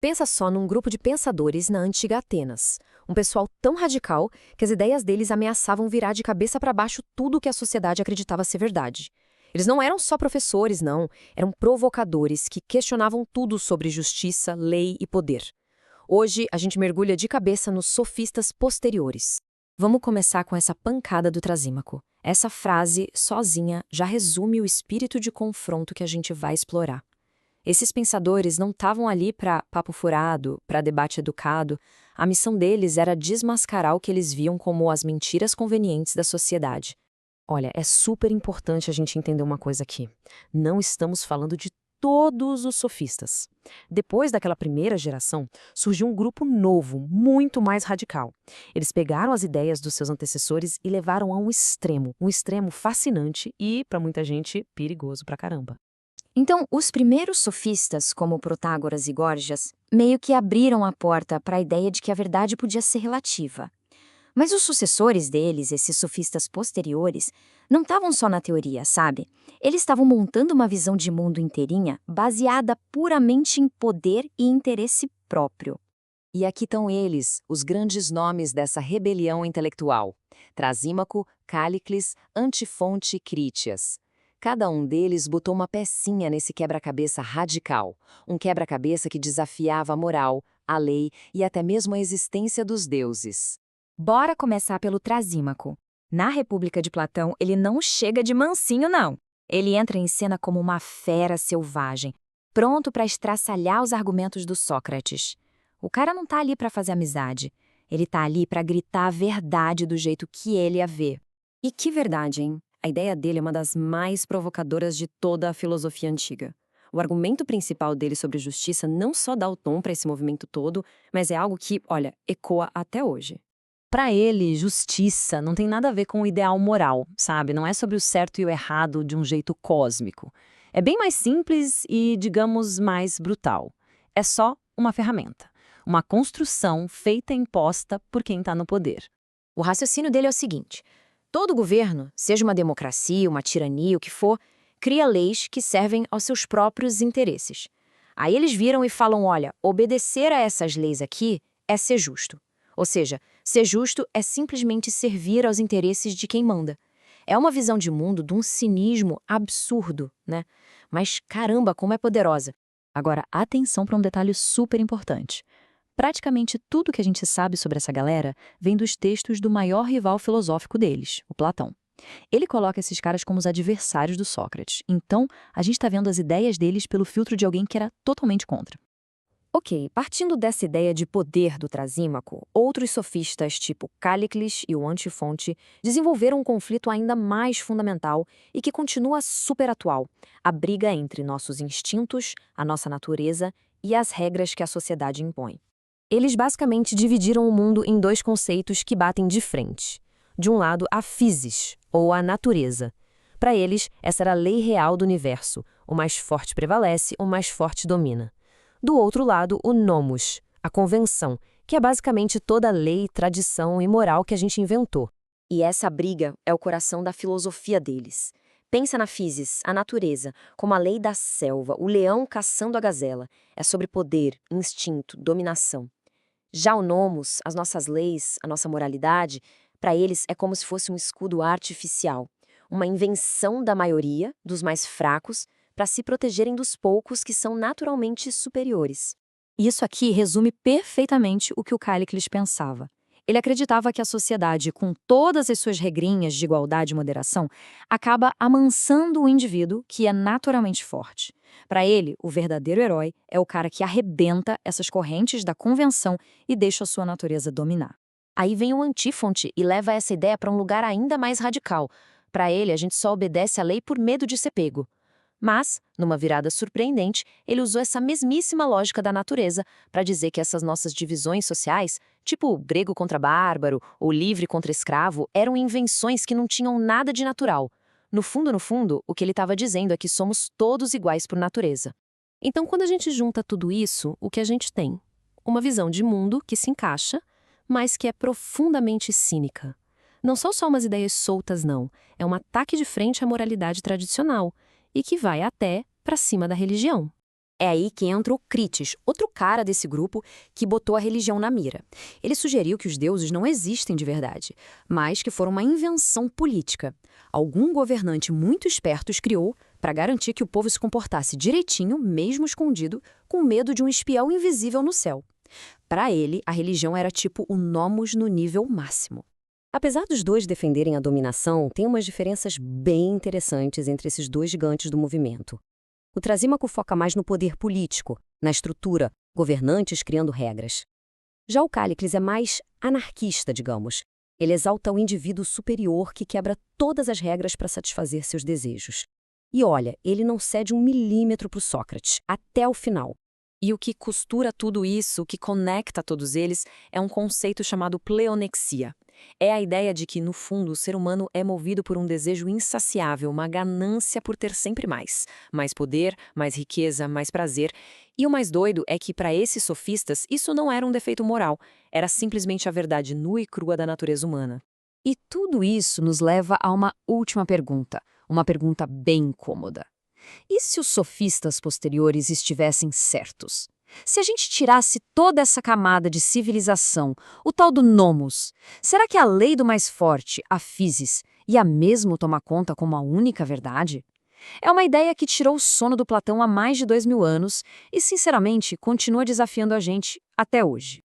Pensa só num grupo de pensadores na antiga Atenas. Um pessoal tão radical que as ideias deles ameaçavam virar de cabeça para baixo tudo o que a sociedade acreditava ser verdade. Eles não eram só professores, não. Eram provocadores que questionavam tudo sobre justiça, lei e poder. Hoje, a gente mergulha de cabeça nos sofistas posteriores. Vamos começar com essa pancada do Trasímaco. Essa frase, sozinha, já resume o espírito de confronto que a gente vai explorar. Esses pensadores não estavam ali para papo furado, para debate educado. A missão deles era desmascarar o que eles viam como as mentiras convenientes da sociedade. Olha, é super importante a gente entender uma coisa aqui. Não estamos falando de todos os sofistas. Depois daquela primeira geração, surgiu um grupo novo, muito mais radical. Eles pegaram as ideias dos seus antecessores e levaram a um extremo fascinante e, para muita gente, perigoso pra caramba. Então, os primeiros sofistas, como Protágoras e Górgias, meio que abriram a porta para a ideia de que a verdade podia ser relativa. Mas os sucessores deles, esses sofistas posteriores, não estavam só na teoria, sabe? Eles estavam montando uma visão de mundo inteirinha baseada puramente em poder e interesse próprio. E aqui estão eles, os grandes nomes dessa rebelião intelectual: Trasímaco, Cállicles, Antifonte e Crítias. Cada um deles botou uma pecinha nesse quebra-cabeça radical, um quebra-cabeça que desafiava a moral, a lei e até mesmo a existência dos deuses. Bora começar pelo Trasímaco. Na República de Platão, ele não chega de mansinho, não. Ele entra em cena como uma fera selvagem, pronto para estraçalhar os argumentos do Sócrates. O cara não tá ali para fazer amizade. Ele tá ali para gritar a verdade do jeito que ele a vê. E que verdade, hein? A ideia dele é uma das mais provocadoras de toda a filosofia antiga. O argumento principal dele sobre justiça não só dá o tom para esse movimento todo, mas é algo que, olha, ecoa até hoje. Para ele, justiça não tem nada a ver com o ideal moral, sabe? Não é sobre o certo e o errado de um jeito cósmico. É bem mais simples e, digamos, mais brutal. É só uma ferramenta, uma construção feita e imposta por quem está no poder. O raciocínio dele é o seguinte: todo governo, seja uma democracia, uma tirania, o que for, cria leis que servem aos seus próprios interesses. Aí eles viram e falam, olha, obedecer a essas leis aqui é ser justo. Ou seja, ser justo é simplesmente servir aos interesses de quem manda. É uma visão de mundo de um cinismo absurdo, né? Mas caramba, como é poderosa. Agora, atenção para um detalhe super importante. Praticamente tudo que a gente sabe sobre essa galera vem dos textos do maior rival filosófico deles, o Platão. Ele coloca esses caras como os adversários do Sócrates. Então, a gente está vendo as ideias deles pelo filtro de alguém que era totalmente contra. Ok, partindo dessa ideia de poder do Trasímaco, outros sofistas tipo Cállicles e o Antifonte desenvolveram um conflito ainda mais fundamental e que continua super atual: a briga entre nossos instintos, a nossa natureza e as regras que a sociedade impõe. Eles basicamente dividiram o mundo em dois conceitos que batem de frente. De um lado, a physis, ou a natureza. Para eles, essa era a lei real do universo: o mais forte prevalece, o mais forte domina. Do outro lado, o nomos, a convenção, que é basicamente toda a lei, tradição e moral que a gente inventou. E essa briga é o coração da filosofia deles. Pensa na physis, a natureza, como a lei da selva, o leão caçando a gazela. É sobre poder, instinto, dominação. Já o nomos, as nossas leis, a nossa moralidade, para eles é como se fosse um escudo artificial, uma invenção da maioria, dos mais fracos, para se protegerem dos poucos que são naturalmente superiores. Isso aqui resume perfeitamente o que o Cállicles pensava. Ele acreditava que a sociedade, com todas as suas regrinhas de igualdade e moderação, acaba amansando o indivíduo que é naturalmente forte. Para ele, o verdadeiro herói é o cara que arrebenta essas correntes da convenção e deixa a sua natureza dominar. Aí vem o Antífonte e leva essa ideia para um lugar ainda mais radical. Para ele, a gente só obedece à lei por medo de ser pego. Mas, numa virada surpreendente, ele usou essa mesmíssima lógica da natureza para dizer que essas nossas divisões sociais, tipo grego contra bárbaro ou livre contra escravo, eram invenções que não tinham nada de natural. No fundo, o que ele estava dizendo é que somos todos iguais por natureza. Então, quando a gente junta tudo isso, o que a gente tem? Uma visão de mundo que se encaixa, mas que é profundamente cínica. Não são só umas ideias soltas, não. É um ataque de frente à moralidade tradicional e que vai até para cima da religião. É aí que entra o Crítes, outro cara desse grupo que botou a religião na mira. Ele sugeriu que os deuses não existem de verdade, mas que foram uma invenção política. Algum governante muito esperto os criou para garantir que o povo se comportasse direitinho, mesmo escondido, com medo de um espião invisível no céu. Para ele, a religião era tipo o nomos no nível máximo. Apesar dos dois defenderem a dominação, tem umas diferenças bem interessantes entre esses dois gigantes do movimento. O Trasímaco foca mais no poder político, na estrutura, governantes criando regras. Já o Cállicles é mais anarquista, digamos. Ele exalta o indivíduo superior que quebra todas as regras para satisfazer seus desejos. E olha, ele não cede 1 milímetro para o Sócrates, até o final. E o que costura tudo isso, o que conecta todos eles, é um conceito chamado pleonexia. É a ideia de que, no fundo, o ser humano é movido por um desejo insaciável, uma ganância por ter sempre mais. Mais poder, mais riqueza, mais prazer. E o mais doido é que, para esses sofistas, isso não era um defeito moral, era simplesmente a verdade nua e crua da natureza humana. E tudo isso nos leva a uma última pergunta, uma pergunta bem incômoda. E se os sofistas posteriores estivessem certos? Se a gente tirasse toda essa camada de civilização, o tal do nomos, será que a lei do mais forte, a physis, ia mesmo tomar conta como a única verdade? É uma ideia que tirou o sono do Platão há mais de 2000 anos e, sinceramente, continua desafiando a gente até hoje.